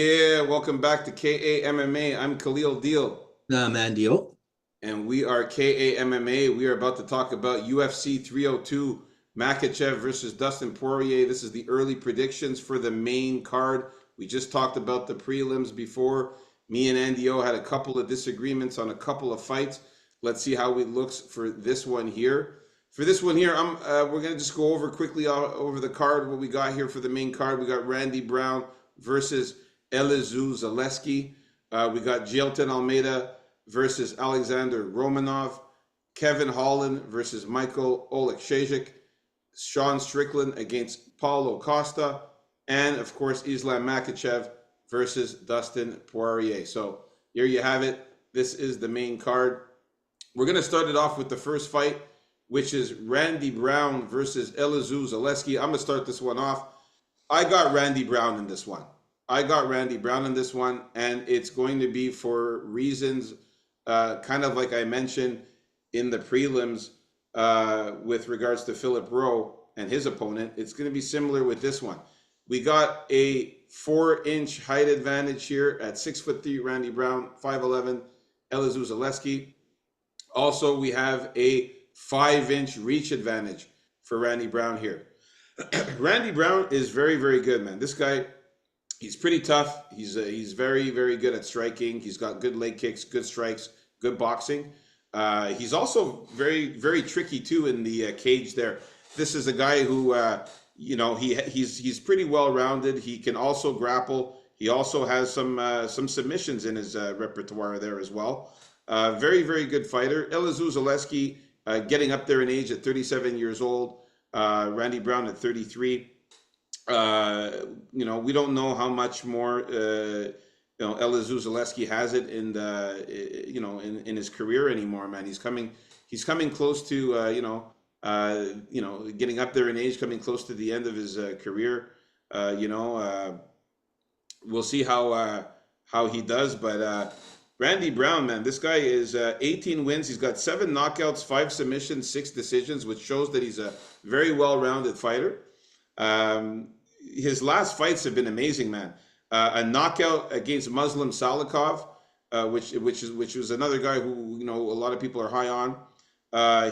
Yeah, welcome back to KAMMA. I'm Khalil Deal, Mandio. and we are KAMMA. We are about to talk about UFC 302, Makhachev versus Dustin Poirier. This is the early predictions for the main card. We just talked about the prelims before. Me and Andy O had a couple of disagreements on a couple of fights. Let's see how it looks for this one here. For this one here, we're gonna just go over quickly over the card what we got here for the main card. We got Randy Brown versus Elizeu Zaleski. We got Jailton Almeida versus Alexander Romanov. Kevin Holland versus Michael Oleksiejczuk. Sean Strickland against Paulo Costa. And, of course, Islam Makhachev versus Dustin Poirier. So here you have it. This is the main card. We're going to start it off with the first fight, which is Randy Brown versus Elizeu Zaleski. I'm going to start this one off. I got Randy Brown in this one. And it's going to be for reasons kind of like I mentioned in the prelims with regards to Philip Rowe and his opponent. It's going to be similar with this one. We got a 4-inch height advantage here at 6'3", Randy Brown, 5'11", Elizeu Zaleski. Also, we have a 5-inch reach advantage for Randy Brown here. Randy Brown is very, very good, man. This guy, he's pretty tough. He's very, very good at striking. He's got good leg kicks, good strikes, good boxing. He's also very, very tricky too in the cage there. This is a guy who, he's pretty well rounded. He can also grapple. He also has some submissions in his repertoire there as well. Very, very good fighter. Elizeu Zaleski, getting up there in age at 37 years old. Randy Brown at 33. We don't know how much more Elizeu Zaleski has it in his career anymore, man. He's coming close to getting up there in age, coming close to the end of his career. We'll see how he does, but Randy Brown, man, this guy is 18 wins. He's got 7 knockouts, 5 submissions, 6 decisions, which shows that he's a very well-rounded fighter. His last fights have been amazing, man. A knockout against Muslim Salikov, which was another guy who a lot of people are high on.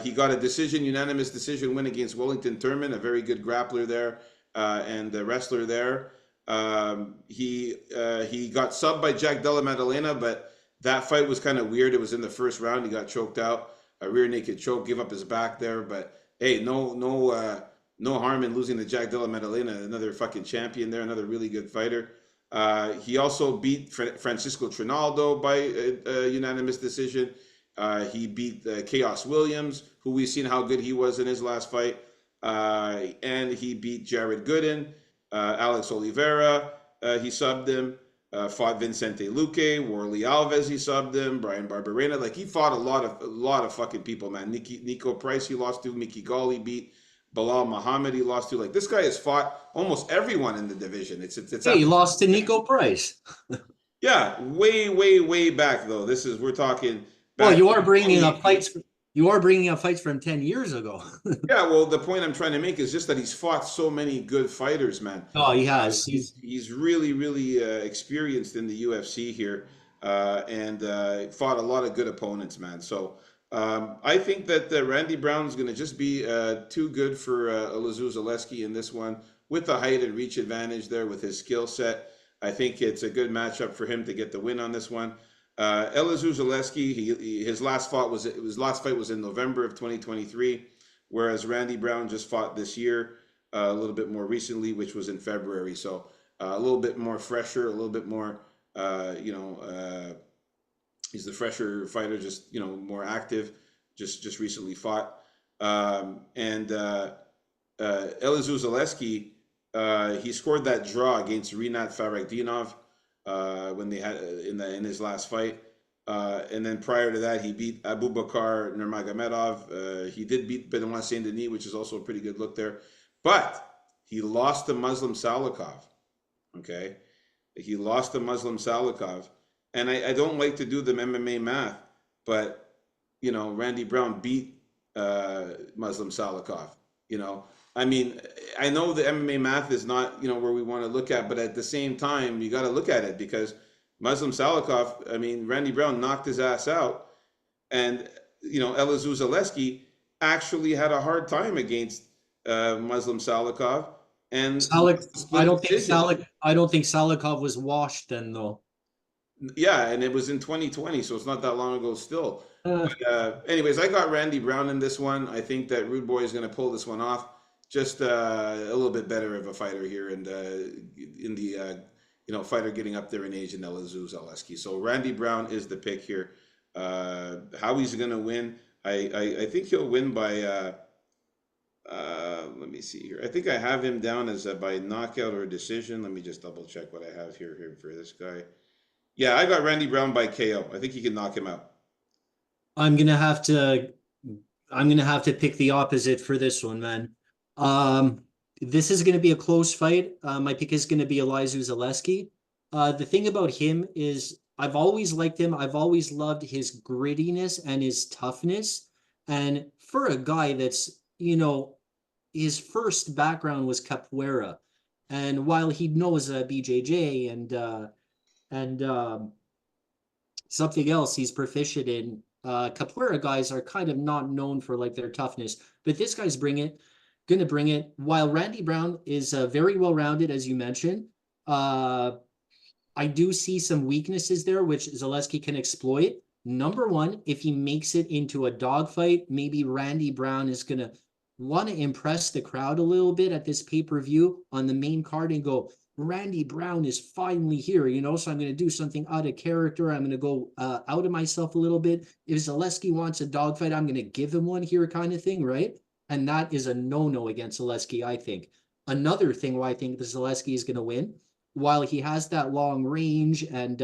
He got a unanimous decision win against Wellington Turman, a very good grappler there and a wrestler there. He got subbed by Jack Della Maddalena, but that fight was kind of weird. It was in the first round. He got choked out, a rear naked choke, gave up his back there. But hey, no harm in losing to Jack Della Maddalena, another fucking champion there, another really good fighter. He also beat Francisco Trinaldo by a unanimous decision. He beat Chaos Williams, who we've seen how good he was in his last fight. And he beat Jared Gooden, Alex Oliveira, he subbed him. Fought Vincente Luque, Warley Alves, he subbed him, Brian Barberena. Like, he fought a lot of fucking people, man. Nico Price he lost to, Mickey Gall he beat, Bilal Muhammad he lost to. Like, this guy has fought almost everyone in the division. It's Hey, you lost to Nico Price. Yeah, way, way, way back though. We're talking Well, back you in are bringing up 2018. fights. You are bringing up fights from 10 years ago. Yeah, well, the point I'm trying to make is just that he's fought so many good fighters, man. Oh, he has. He's really, really experienced in the UFC here, and fought a lot of good opponents, man. So I think that Randy Brown's going to just be too good for Elizeu Zaleski in this one with the height and reach advantage there with his skill set. I think it's a good matchup for him to get the win on this one. Elizeu Zaleski, his last fight was in November of 2023, whereas Randy Brown just fought this year, a little bit more recently, which was in February. So a little bit more fresher, a little bit more, he's the fresher fighter, just more active, just recently fought. And Elizeu Zaleski, he scored that draw against Rinat Farakdinov when they had in his last fight. And then prior to that, he beat Abubakar Nurmagomedov. He did beat Benoit Saint Denis, which is also a pretty good look there. But he lost to Muslim Salikov. Okay, he lost to Muslim Salikov, and I don't like to do the MMA math, but Randy Brown beat Muslim Salikov. I mean, I know the MMA math is not, where we want to look at, but at the same time, you got to look at it because Muslim Salikov, I mean, Randy Brown knocked his ass out, and Elizeu Zaleski actually had a hard time against Muslim Salikov and Salik, split decision. I don't think Salikov was washed then though. Yeah, and it was in 2020, so it's not that long ago still. Uh, Anyways, I got Randy Brown in this one. I think that Rude Boy is going to pull this one off. Just a little bit better of a fighter here, and in the fighter getting up there in age in Elizeu Zaleski. So Randy Brown is the pick here. How he's going to win? I think he'll win by. Let me see here. I think I have him down as by knockout or decision. Let me just double check what I have here for this guy. Yeah, I got Randy Brown by KO. I think he can knock him out. I'm gonna have to I'm gonna have to pick the opposite for this one, man. Um, this is gonna be a close fight. My pick is gonna be Elizeu Zaleski. The thing about him is I've always liked him. I've always loved his grittiness and his toughness. And for a guy that's, his first background was capoeira. And while he knows BJJ and something else he's proficient in. Capoeira guys are kind of not known for like their toughness, but this guy's gonna bring it. While Randy Brown is very well rounded, as you mentioned, uh, I do see some weaknesses there, which Zaleski can exploit. Number one, if he makes it into a dogfight, maybe Randy Brown is gonna want to impress the crowd a little bit at this pay-per-view on the main card and go, Randy Brown is finally here, so I'm going to do something out of character. I'm going to go out of myself a little bit. If Zaleski wants a dogfight, I'm going to give him one here kind of thing, right? And that is a no-no against Zaleski, I think. Another thing why I think the Zaleski is going to win, while he has that long range and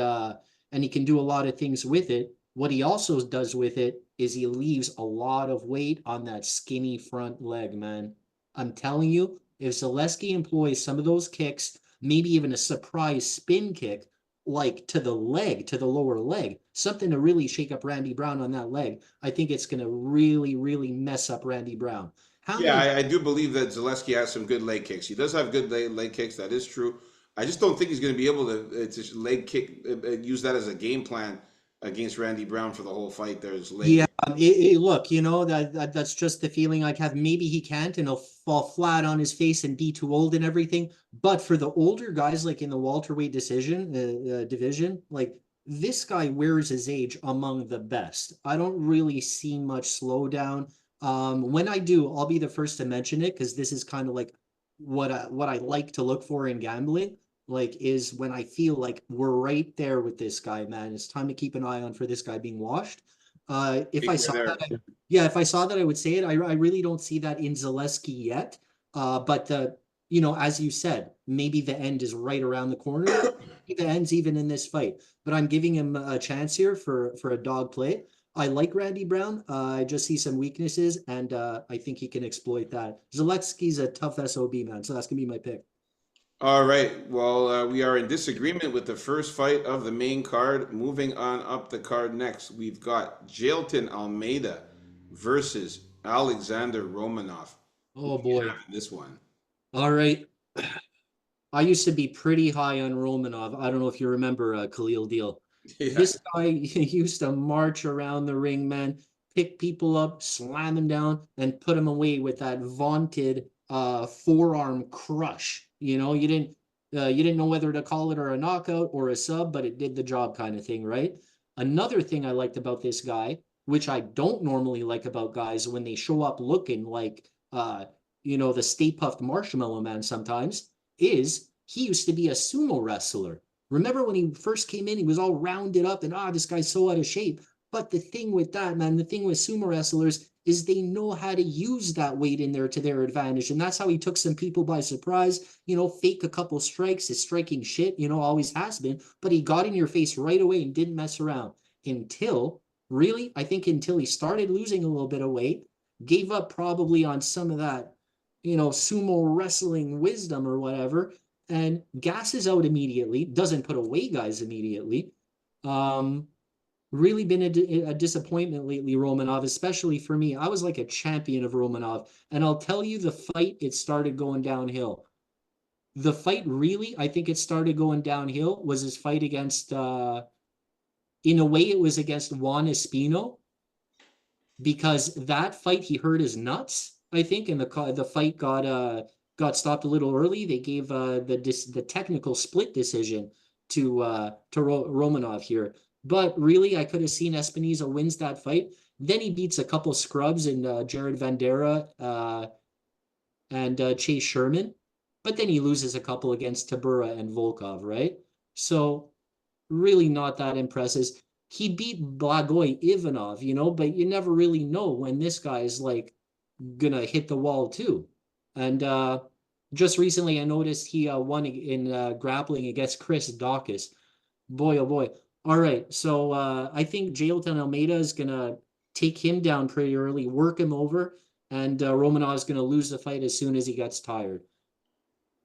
he can do a lot of things with it, what he also does with it is he leaves a lot of weight on that skinny front leg, man. I'm telling you, if Zaleski employs some of those kicks, maybe even a surprise spin kick, like to the leg, to the lower leg, something to really shake up Randy Brown on that leg, I think it's going to really, really mess up Randy Brown. How Yeah, many I do believe that Zaleski has some good leg kicks. He does have good leg kicks. That is true. I just don't think he's going to be able to leg kick, use that as a game plan against Randy Brown for the whole fight. There's Yeah, leg. look, that's just the feeling I have. Maybe he can't, and he'll fall flat on his face and be too old and everything. But for the older guys, like in the welterweight division, like this guy wears his age among the best. I don't really see much slowdown. When I do, I'll be the first to mention it because this is kind of like what I like to look for in gambling. Like is when I feel like we're right there with this guy, man. It's time to keep an eye on for this guy being washed. If I Think we're saw there. that, yeah, if I saw that, I would say it. I really don't see that in Zaleski yet. But as you said, maybe the end is right around the corner. Maybe the end's even in this fight. But I'm giving him a chance here for a dog play. I like Randy Brown. I just see some weaknesses, and I think he can exploit that. Zaleski's a tough SOB, man, so that's gonna be my pick. All right. Well, we are in disagreement with the first fight of the main card. Moving on up the card next, we've got Jailton Almeida versus Alexander Romanov. Who Oh do you boy. have in this one? All right. I used to be pretty high on Romanov. I don't know if you remember Khalil Deal. Yeah. This guy used to march around the ring, man, pick people up, slam them down, and put them away with that vaunted forearm crush. You didn't know whether to call it or a knockout or a sub, but it did the job kind of thing, right? Another thing I liked about this guy, which I don't normally like about guys when they show up looking like the Stay Puffed Marshmallow Man sometimes, is he used to be a sumo wrestler. Remember when he first came in, he was all rounded up and this guy's so out of shape. But the thing with that, man, the thing with sumo wrestlers is they know how to use that weight in there to their advantage. And that's how he took some people by surprise, fake a couple strikes. His striking shit, always has been, but he got in your face right away and didn't mess around I think until he started losing a little bit of weight, gave up probably on some of that, sumo wrestling wisdom or whatever, and gasses out immediately, doesn't put away guys immediately. Um, Really been a disappointment lately, Romanov, especially for me. I was like a champion of Romanov, and I'll tell you, the fight, it started going downhill. The fight really, I think it started going downhill was his fight against, in a way, it was against Juan Espino, because that fight he hurt his nuts, I think, and the fight got stopped a little early. They gave the technical split decision to Romanov here. But really, I could have seen Espinoza wins that fight. Then he beats a couple scrubs in Jared Vandera and Chase Sherman. But then he loses a couple against Tabura and Volkov, right? So really not that impressive. He beat Blagoy Ivanov, but you never really know when this guy is like gonna hit the wall too. And just recently, I noticed he won in grappling against Chris Dawkins. Boy, oh boy. All right, so I think Jailton Almeida is gonna take him down pretty early, work him over, and Romanov is gonna lose the fight as soon as he gets tired.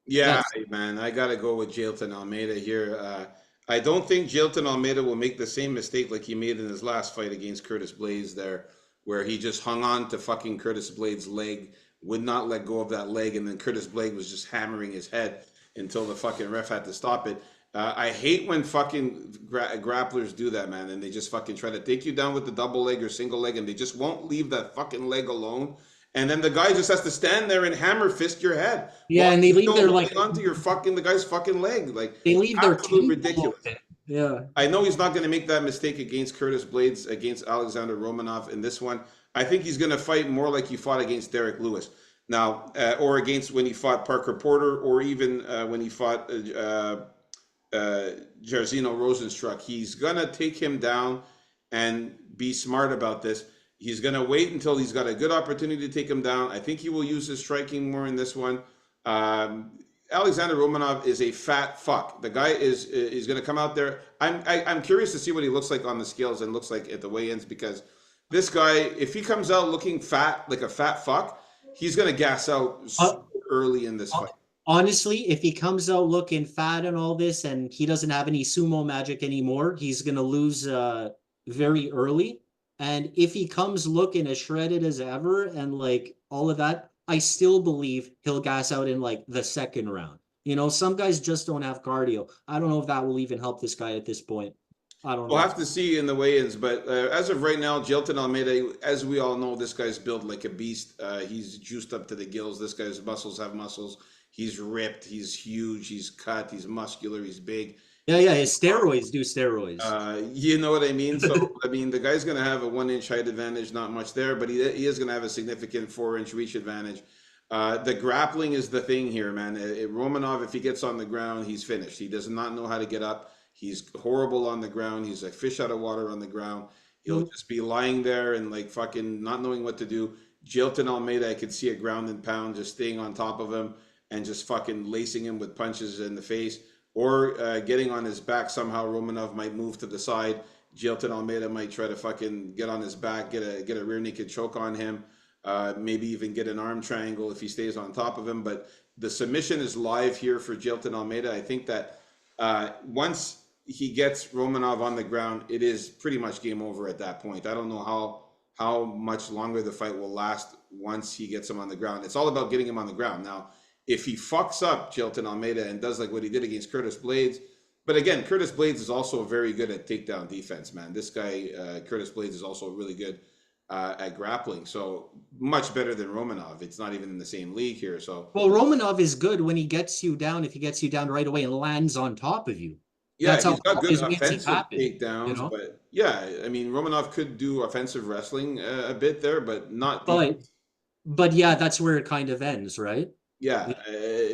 Yeah, That's man, I gotta go with Jailton Almeida here. I don't think Jailton Almeida will make the same mistake like he made in his last fight against Curtis Blades there, where he just hung on to fucking Curtis Blades' leg, would not let go of that leg, and then Curtis Blade was just hammering his head until the fucking ref had to stop it. I hate when fucking grapplers do that, man, and they just fucking try to take you down with the double leg or single leg, and they just won't leave that fucking leg alone. And then the guy just has to stand there and hammer fist your head yeah, while and he's still holding onto the guy's fucking leg. Like, they leave their absolute temple ridiculous. open. Yeah. I know he's not going to make that mistake against Curtis Blades, against Alexander Romanov in this one. I think he's going to fight more like he fought against Derek Lewis now, or against when he fought Parker Porter, or even when he fought Jairzinho Rosenstruck. He's going to take him down and be smart about this. He's going to wait until he's got a good opportunity to take him down. I think he will use his striking more in this one. Um, Alexander Romanov is a fat fuck. The guy is going to come out there. I'm curious to see what he looks like on the scales and looks like at the weigh-ins, because this guy, if he comes out looking fat like a fat fuck, he's going to gas out Uh, early in this fight. Honestly, if he comes out looking fat and all this and he doesn't have any sumo magic anymore, he's gonna lose very early. And if he comes looking as shredded as ever and like all of that, I still believe he'll gas out in like the second round. Some guys just don't have cardio. I don't know if that will even help this guy at this point. I don't We'll know. have to see in the weigh-ins, but as of right now, Jailton Almeida, as we all know, this guy's built like a beast. He's juiced up to the gills. This guy's muscles have muscles. He's ripped. He's huge. He's cut. He's muscular. He's big. Yeah, yeah, his steroids do steroids. You know what I mean? So, I mean, the guy's going to have a 1 inch height advantage, not much there, but he is going to have a significant 4 inch reach advantage. The grappling is the thing here, man. Romanov, if he gets on the ground, he's finished. He does not know how to get up. He's horrible on the ground. He's a fish out of water on the ground. He'll just be lying there and like fucking not knowing what to do. Jailton Almeida, I could see a ground and pound just staying on top of him and just fucking lacing him with punches in the face, or getting on his back somehow. Romanov might move to the side. Jailton Almeida might try to fucking get on his back, get a rear naked choke on him, maybe even get an arm triangle if he stays on top of him. But the submission is live here for Jailton Almeida. I think that once he gets Romanov on the ground, it is pretty much game over at that point. I don't know how much longer the fight will last once he gets him on the ground. It's all about getting him on the ground. Now, if he fucks up Jailton Almeida and does like what he did against Curtis Blades, but again, Curtis Blades is also very good at takedown defense, man. This guy, Curtis Blades, is also really good at grappling. So much better than Romanov. It's not even in the same league here. So Well, Romanov is good when he gets you down, if he gets you down right away and lands on top of you. yeah, That's how he's got all good his wins have offensive happened, you takedowns, know? but yeah, I mean Romanov could do offensive wrestling a bit there, but not But defense. but yeah, that's where it kind of ends, right? Yeah,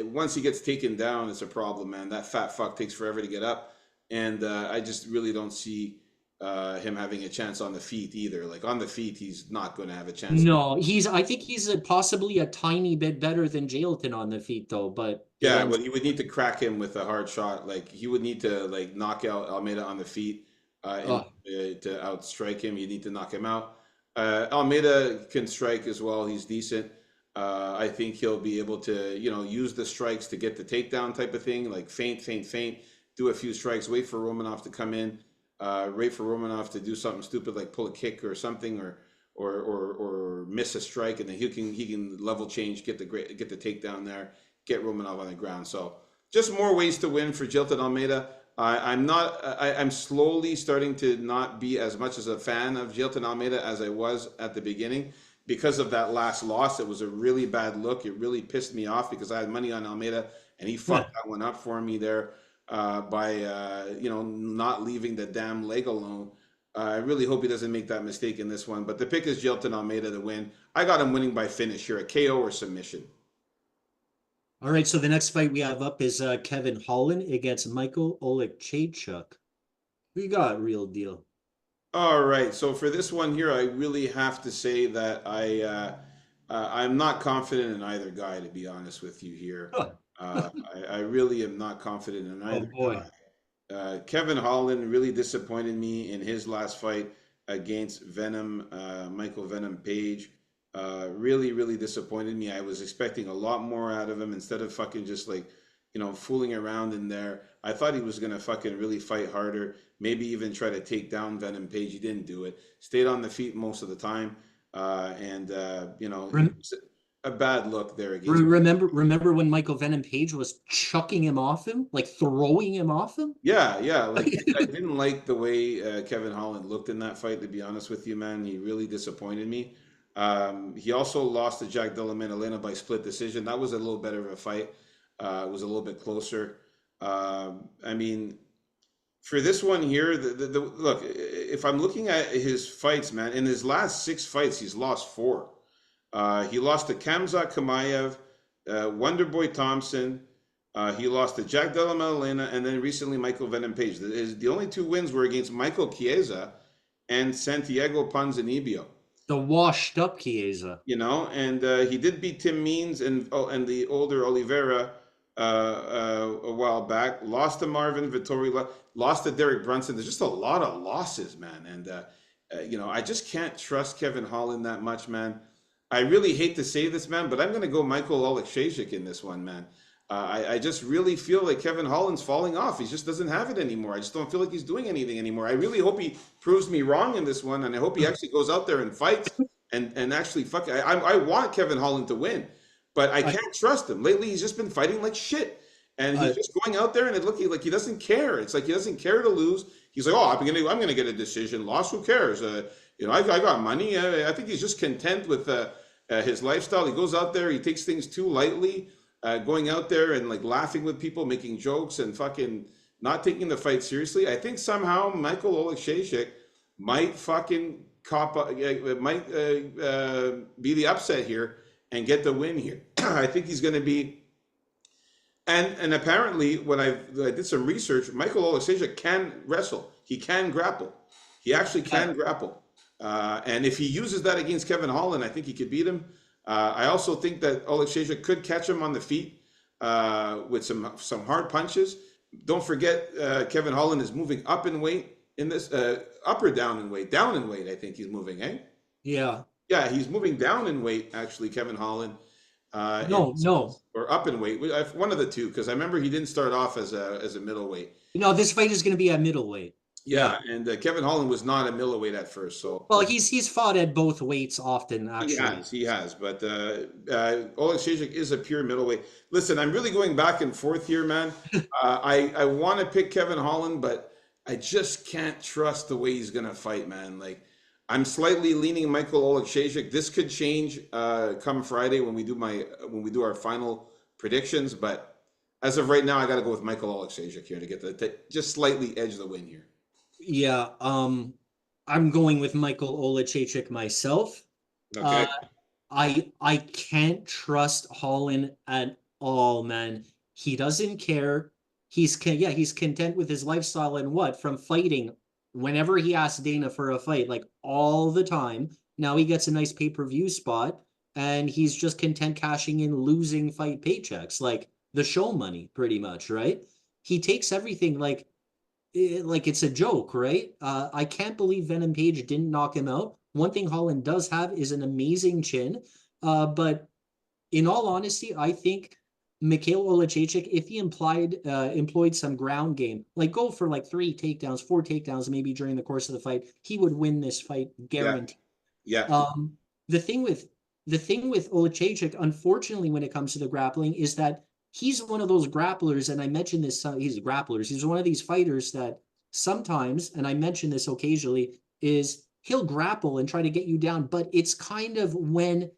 once he gets taken down, it's a problem, man. That fat fuck takes forever to get up, and I just really don't see him having a chance on the feet either. Like on the feet, he's not going to have a chance. No, I think he's possibly a tiny bit better than Jailton on the feet though, but it Yeah, ends. but he would need to crack him with a hard shot. Like he would need to like knock out Almeida on the feet in Oh, to outstrike him. You need to knock him out. Almeida can strike as well. He's decent. I think he'll be able to, use the strikes to get the takedown type of thing, like feint, feint, feint, do a few strikes, wait for Romanov to come in. wait for Romanov to do something stupid like pull a kick or something, or miss a strike, and then he can level change, get the takedown there, get Romanov on the ground. So just more ways to win for Jilton Almeida. I'm slowly starting to not be as much as a fan of Jilton Almeida as I was at the beginning because of that last loss. It was a really bad look. It really pissed me off because I had money on Almeida and he Yeah. fucked that one up for me there by not leaving the damn leg alone. I really hope he doesn't make that mistake in this one. But the pick is Jilton Almeida to win. I got him winning by finish here, a KO or submission. All right, so the next fight we have up is Kevin Holland against Michael Oleksiejczuk. We got real deal. All right, so for this one here, I really have to say that I'm not confident in either guy, to be honest with you here. Huh. I really am not confident in Oh either boy. guy. Kevin Holland really disappointed me in his last fight against Michael Venom Page. Really, really disappointed me. I was expecting a lot more out of him instead of fucking just like, fooling around in there. I thought he was gonna fucking really fight harder, maybe even try to take down Venom Page. He didn't do it. Stayed on the feet most of the time, and it Rem was a bad look there against. remember when Michael Venom Page was chucking him off him, like throwing him off him? Yeah, yeah. Like I didn't like the way Kevin Holland looked in that fight. To be honest with you, man, he really disappointed me. He also lost to Jack Della Maddalena by split decision. That was a little better of a fight. It was a little bit closer. I mean, for this one here, look, if I'm looking at his fights, man, in his last six fights, he's lost four. He lost to Khamzat Chimaev, Wonderboy Thompson. He lost to Jack Della Maddalena, and then recently Michael Venom Page. The only two wins were against Michael Chiesa and Santiago Ponzinibbio. The washed up Chiesa. And he did beat Tim Means and the older Oliveira a while back. Lost to Marvin Vittori, lost to Derek Brunson. There's just a lot of losses, man. And I just can't trust Kevin Holland that much, man. I really hate to say this, man, but I'm going to go Michael Oleksiejczuk in this one, man. I just really feel like Kevin Holland's falling off. He just doesn't have it anymore. I just don't feel like he's doing anything anymore. I really hope he proves me wrong in this one, and I hope he actually goes out there and fights and actually fuck. I want Kevin Holland to win, but I I, can't trust him. Lately, he's just been fighting like shit, and he's I, just going out there and it looking like he doesn't care. It's like he doesn't care to lose. He's like, oh, I'm gonna get a decision. Loss, who cares? I got money. I think he's just content with his lifestyle. He goes out there, he takes things too lightly. Going out there and like laughing with people, making jokes, and fucking not taking the fight seriously. I think somehow Michael Oleksiejczuk might fucking might be the upset here and get the win here. I think he's going to be. And apparently, when I did some research, Michael Oleksiejczuk can wrestle. He can grapple. He actually can grapple. And if he uses that against Kevin Holland, I think he could beat him. I also think that Oleksiejczuk could catch him on the feet with some hard punches. Don't forget, Kevin Holland is moving up in weight in this, up or down in weight? Down in weight, I think he's moving, eh? yeah. Yeah, he's moving down in weight, actually, Kevin Holland. No. Or up in weight, one of the two, because I remember he didn't start off as a middleweight. No, this fight is going to be at middleweight. Yeah, and Kevin Holland was not a middleweight at first, so Well, he's fought at both weights often, actually. he has, but Oleksiejczuk is a pure middleweight. Listen, I'm really going back and forth here, man. I want to pick Kevin Holland, but I just can't trust the way he's gonna fight, man. Like, I'm slightly leaning Michael Oleksiejczuk. This could change come Friday when we do our final predictions, but as of right now, I got to go with Michael Oleksiejczuk here to get to just slightly edge the win here. Yeah, I'm going with Michael Oleksiejczuk myself. Okay. I can't trust Holland at all, man. He doesn't care. He's content with his lifestyle and what from fighting whenever he asks Dana for a fight, like all the time. Now he gets a nice pay-per-view spot and he's just content cashing in losing fight paychecks, like the show money, pretty much, right? He takes everything like it's a joke, right? I can't believe Venom Page didn't knock him out. One thing Holland does have is an amazing chin. But in all honesty, I think Mikhail Oleksiejczuk, if he employed some ground game, like go for like 3 takedowns, 4 takedowns, maybe during the course of the fight, he would win this fight Yeah, guaranteed. yeah, Um, the thing with Oleksiejczuk, unfortunately, when it comes to the grappling, is that he's one of those grapplers, and I mentioned this. He's grapplers. He's one of these fighters that sometimes, and I mention this occasionally, is he'll grapple and try to get you down, but it's kind of when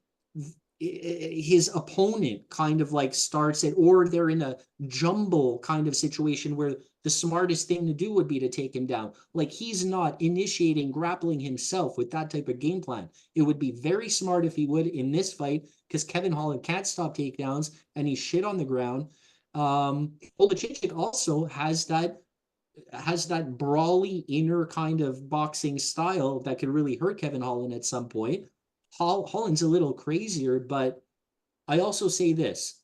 his opponent kind of like starts it, or they're in a jumble kind of situation where the smartest thing to do would be to take him down. Like he's not initiating grappling himself with that type of game plan. It would be very smart if he would in this fight, because Kevin Holland can't stop takedowns and he's shit on the ground. Olajic also has that brawly inner kind of boxing style that could really hurt Kevin Holland at some point. Holland's a little crazier, but I also say this.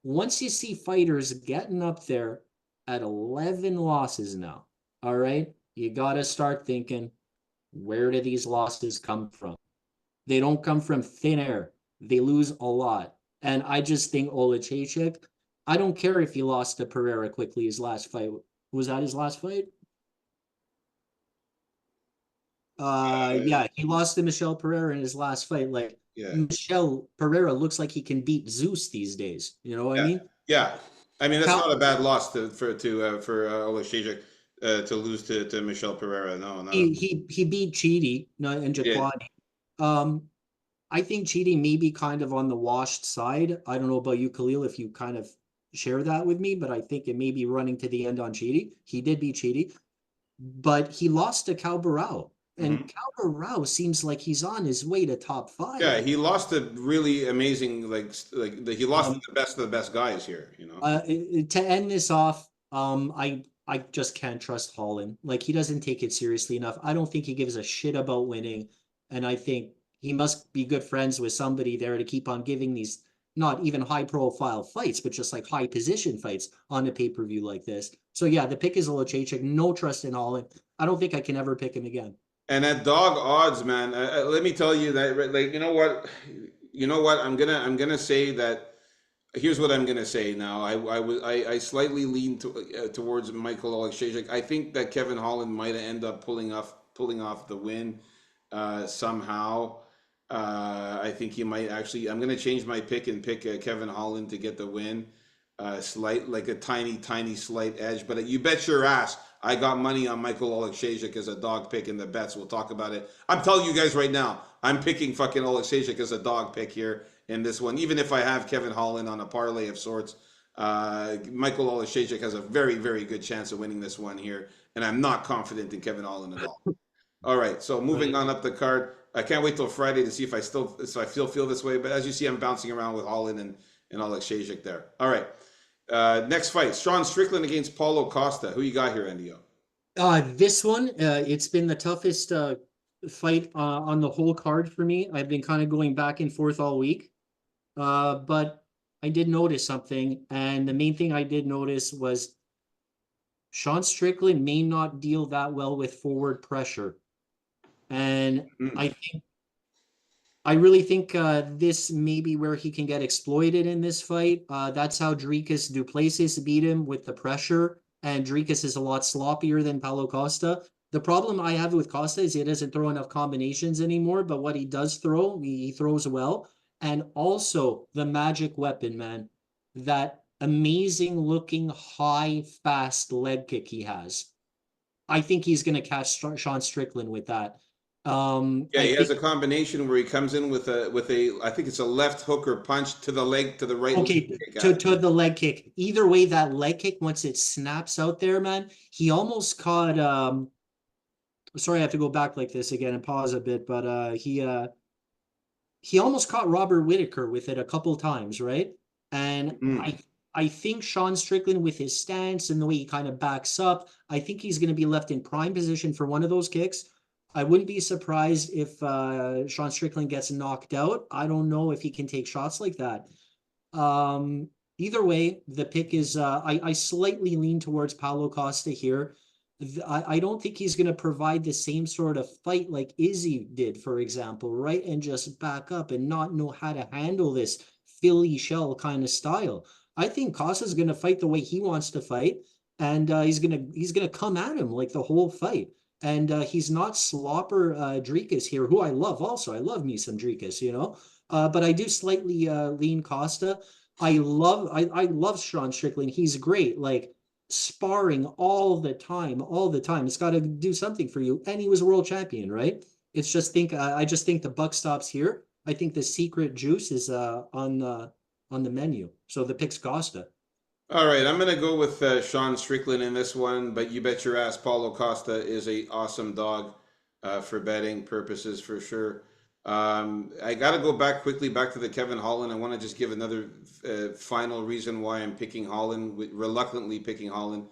Once you see fighters getting up there at 11 losses now, all right, you got to start thinking, where do these losses come from? They don't come from thin air. They lose a lot. And I just think Oleksiejczuk, I don't care if he lost to Pereira quickly his last fight. Was that his last fight? Yeah, he lost to Michel Pereira in his last fight. Like yeah, Michel Pereira looks like he can beat Zeus these days. You know what I yeah, mean? yeah. I mean, that's not a Cal bad loss for Oleksiejczuk to lose to Michel Pereira. No, not at all. he beat Chidi and He did. Jaquani. Um, I think Chidi may be kind of on the washed side. I don't know about you, Khalil, if you kind of share that with me, but I think it may be running to the end on Chidi. He did beat Chidi, but he lost to Cal Barao. And Mhm. Cal Barao seems like he's on his way to top Yeah, five. he lost to really amazing he lost to Um, the best guys here. You know. to end this off, I just can't trust Holland. Like he doesn't take it seriously enough. I don't think he gives a shit about winning, and I think he must be good friends with somebody there to keep on giving these not even high profile fights, but just like high position fights on a pay per view like this. So yeah, the pick is Olajic. No trust in Holland. I don't think I can ever pick him again. And at dog odds, man, let me tell you that, like, you know what, I'm gonna say that. Here's what I'm gonna say now. I slightly lean towards Michael Oleksiejczuk. I think that Kevin Holland might end up pulling off the win somehow. I think he might actually. I'm gonna change my pick and pick Kevin Holland to get the win. Slight, like a tiny slight edge, but you bet your ass I got money on Michael Oleksiejczuk as a dog pick in the bets. We'll talk about it. I'm telling you guys right now, I'm picking fucking Oleksiejczuk as a dog pick here in this one, even if I have Kevin Holland on a parlay of sorts. Michael Oleksiejczuk has a very good chance of winning this one here, and I'm not confident in Kevin Holland at all. All right, so moving Right. on up the card. I can't wait till Friday to see if I still feel this way. But as you see, I'm bouncing around with Holland and Oleksiejczuk there. All right, next fight: Sean Strickland against Paulo Costa. Who you got here, Andio? This one, it's been the toughest fight on the whole card for me. I've been kind of going back and forth all week. But I did notice something, and the main thing I did notice was Sean Strickland may not deal that well with forward pressure. And Mm, I really think this may be where he can get exploited in this fight. That's how Dricus du Plessis beat him with the pressure, and Dricus is a lot sloppier than Paulo Costa. The problem I have with Costa is he doesn't throw enough combinations anymore, but what he does throw, he throws well. And also the magic weapon, man, that amazing looking high fast leg kick he has. I think he's going to catch Sean Strickland with that. yeah, I he has think a combination where he comes in with a I think it's a left hook or punch to the leg to the right leg Okay, kick to out. the leg kick. Either way, that leg kick, once it snaps out there, man, he almost caught sorry, I have to go back like this again and pause a bit, but he almost caught Robert Whitaker with it a couple times, right? And Mm. I think Sean Strickland with his stance and the way he kind of backs up, I think he's going to be left in prime position for one of those kicks. I wouldn't be surprised if Sean Strickland gets knocked out. I don't know if he can take shots like that. Um, Either way, the pick is I slightly lean towards Paulo Costa here. I don't think he's going to provide the same sort of fight like Izzy did, for example, right? And just back up and not know how to handle this Philly shell kind of style. I think Costa's going to fight the way he wants to fight, and he's gonna come at him like the whole fight. And he's not slopper Dricus here, who I love also. I love me some Dricus, you know. But I do slightly lean Costa. I love Sean Strickland. He's great. Like sparring all the time, all the time. It's got to do something for you. And he was a world champion, right? It's just think I just think the buck stops here. I think the secret juice is on the menu. So the pick's Costa. All right, I'm gonna go with Sean Strickland in this one, but you bet your ass Paulo Costa is a awesome dog for betting purposes for sure. I got to go back quickly back to the Kevin Holland. I want to just give another final reason why I'm picking Holland, reluctantly picking Holland,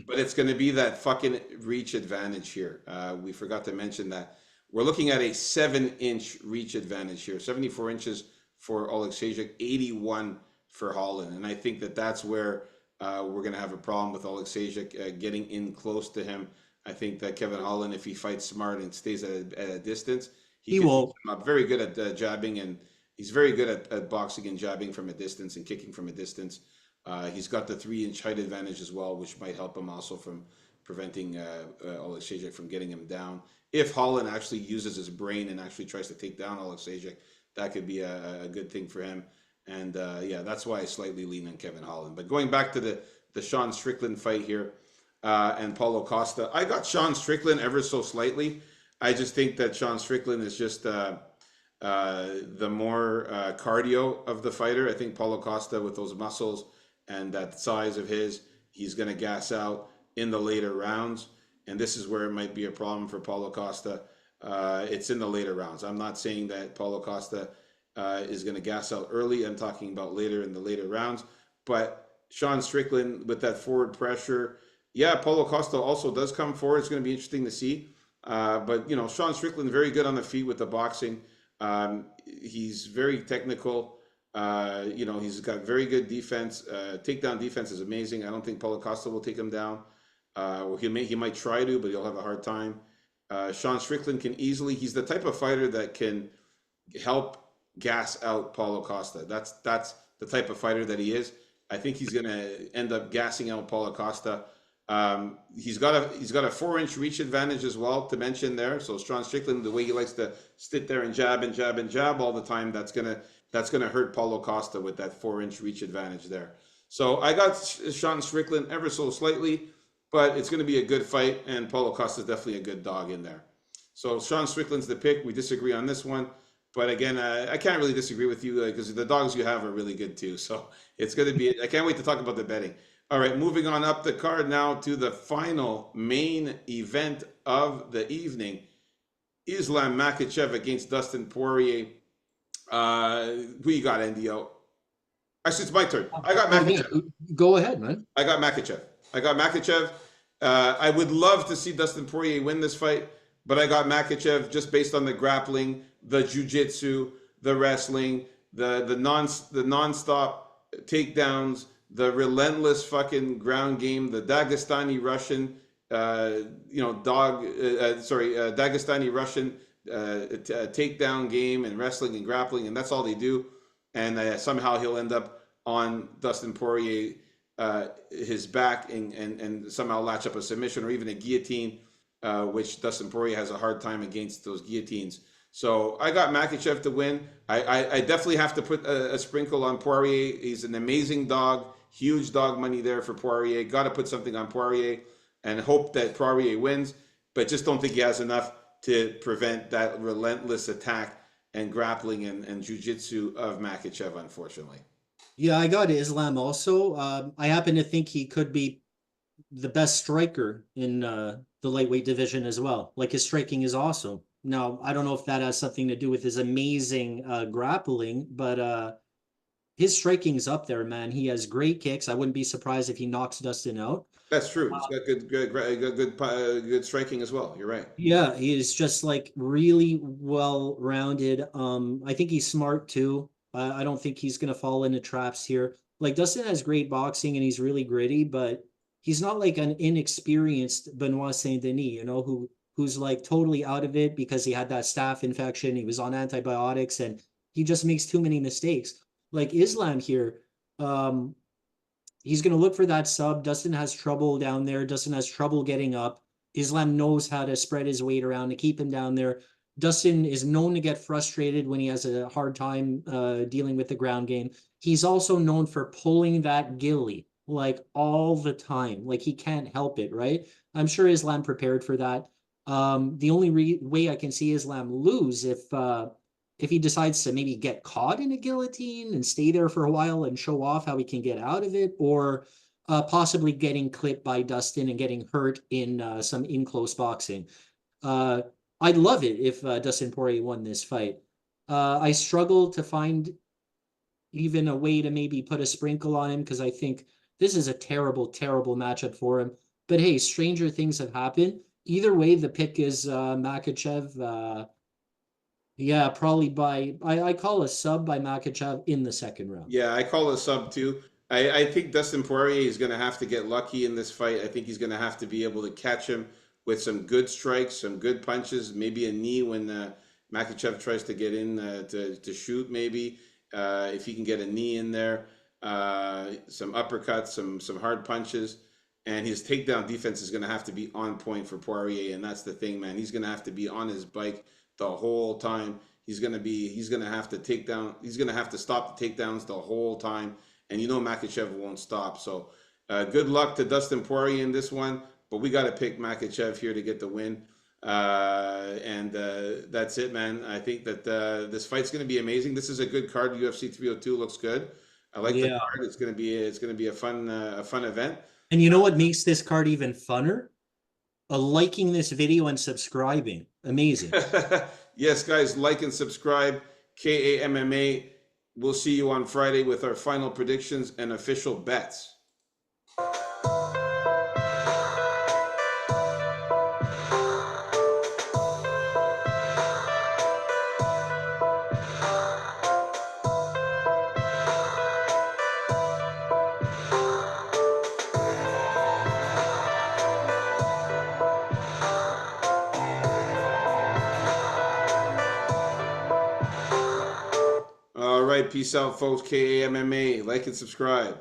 but it's going to be that fucking reach advantage here. We forgot to mention that we're looking at a 7-inch reach advantage here, 74 inches for Oleksiejczuk, 81 for Holland, and I think that that's where we're going to have a problem with Oleksiejczuk getting in close to him. I think that Kevin Holland, if he fights smart and stays at a distance, he He can beat will. him up. Very good at jabbing, and he's very good at boxing and jabbing from a distance and kicking from a distance. He's got the 3-inch height advantage as well, which might help him also from preventing Oleksiejczuk from getting him down. If Holland actually uses his brain and actually tries to take down Oleksiejczuk, that could be a good thing for him. And yeah, that's why I slightly lean on Kevin Holland. But going back to the Sean Strickland fight here and Paulo Costa, I got Sean Strickland ever so slightly. I just think that Sean Strickland is just the more cardio of the fighter. I think Paulo Costa, with those muscles and that size of his, he's going to gas out in the later rounds. And this is where it might be a problem for Paulo Costa. It's in the later rounds. I'm not saying that Paulo Costa is going to gas out early. I'm talking about later in the later rounds. But Sean Strickland with that forward pressure, yeah, Paulo Costa also does come forward. It's going to be interesting to see. But you know, Sean Strickland very good on the feet with the boxing. He's very technical. You know, he's got very good defense. Takedown defense is amazing. I don't think Paulo Costa will take him down. Well, he might try to, but he'll have a hard time. Sean Strickland can easily. He's the type of fighter that can help gas out Paulo Costa. That's the type of fighter that he is. I think he's going to end up gassing out Paulo Costa. He's got a 4-inch reach advantage as well to mention there. So Sean Strickland, the way he likes to sit there and jab and jab and jab all the time, that's gonna hurt Paulo Costa with that 4-inch reach advantage there. So I got Sean Strickland ever so slightly, but it's gonna be a good fight, and Paulo Costa is definitely a good dog in there. So Sean Strickland's the pick. We disagree on this one. But again, I can't really disagree with you because the dogs you have are really good too. So it's going to be, I can't wait to talk about the betting. All right, moving on up the card now to the final main event of the evening. Islam Makhachev against Dustin Poirier. Who you got, NDO? Actually, it's my turn. I got Makhachev. Yeah, go ahead, man. I got Makhachev. I would love to see Dustin Poirier win this fight, but I got Makhachev just based on the grappling, the jiu-jitsu, the wrestling, the non-stop takedowns, the relentless fucking ground game, the Dagestani Russian, Dagestani Russian takedown game and wrestling and grappling, and that's all they do. And somehow he'll end up on Dustin Poirier, his back, and somehow latch up a submission or even a guillotine, which Dustin Poirier has a hard time against those guillotines. So I got Makhachev to win. I definitely have to put a sprinkle on Poirier. He's an amazing dog. Huge dog money there for Poirier. Got to put something on Poirier and hope that Poirier wins, but just don't think he has enough to prevent that relentless attack and grappling and jiu-jitsu of Makhachev, unfortunately. Yeah, I got Islam also. I happen to think he could be the best striker in the lightweight division as well. Like his striking is awesome. Now, I don't know if that has something to do with his amazing grappling, but his striking's up there, man. He has great kicks. I wouldn't be surprised if he knocks Dustin out. That's true. He's got good striking as well. You're right. Yeah, he's just like really well-rounded. I think he's smart too. I don't think he's gonna fall into traps here. Like Dustin has great boxing and he's really gritty, but he's not like an inexperienced Benoit Saint Denis, who's like totally out of it because he had that staph infection. He was on antibiotics and he just makes too many mistakes. Like Islam here, He's going to look for that sub. Dustin has trouble down there. Dustin has trouble getting up. Islam knows how to spread his weight around to keep him down there. Dustin is known to get frustrated when he has a hard time dealing with the ground game. He's also known for pulling that gilly like all the time. Like he can't help it, right? I'm sure Islam prepared for that. The only way I can see Islam lose if he decides to maybe get caught in a guillotine and stay there for a while and show off how he can get out of it, or possibly getting clipped by Dustin and getting hurt in some in close boxing. Uh, I'd love it if Dustin Poirier won this fight. I struggle to find even a way to maybe put a sprinkle on him because I think this is a terrible, terrible matchup for him. But hey, stranger things have happened. Either way, the pick is Makhachev. Yeah, probably I call a sub by Makhachev in the second round. Yeah, I call it a sub too. I think Dustin Poirier is going to have to get lucky in this fight. I think he's going to have to be able to catch him with some good strikes, some good punches, maybe a knee when Makhachev tries to get in to shoot. Maybe if he can get a knee in there, some uppercuts, some hard punches, and his takedown defense is going to have to be on point for Poirier. And that's the thing, man. He's going to have to be on his bike the whole time. He's gonna have to take down. He's gonna have to stop the takedowns the whole time, and you know Makachev won't stop. So, good luck to Dustin Poirier in this one. But we got to pick Makachev here to get the win, and that's it, man. I think that this fight's gonna be amazing. This is a good card. UFC 302 looks good. I like the Yeah. card. It's gonna be a fun event. And you know what makes this card even funner? Liking this video and subscribing. Amazing. Yes, guys, like and subscribe. KAMMA. We'll see you on Friday with our final predictions and official bets. All right, peace out, folks. KAMMA. Like and subscribe.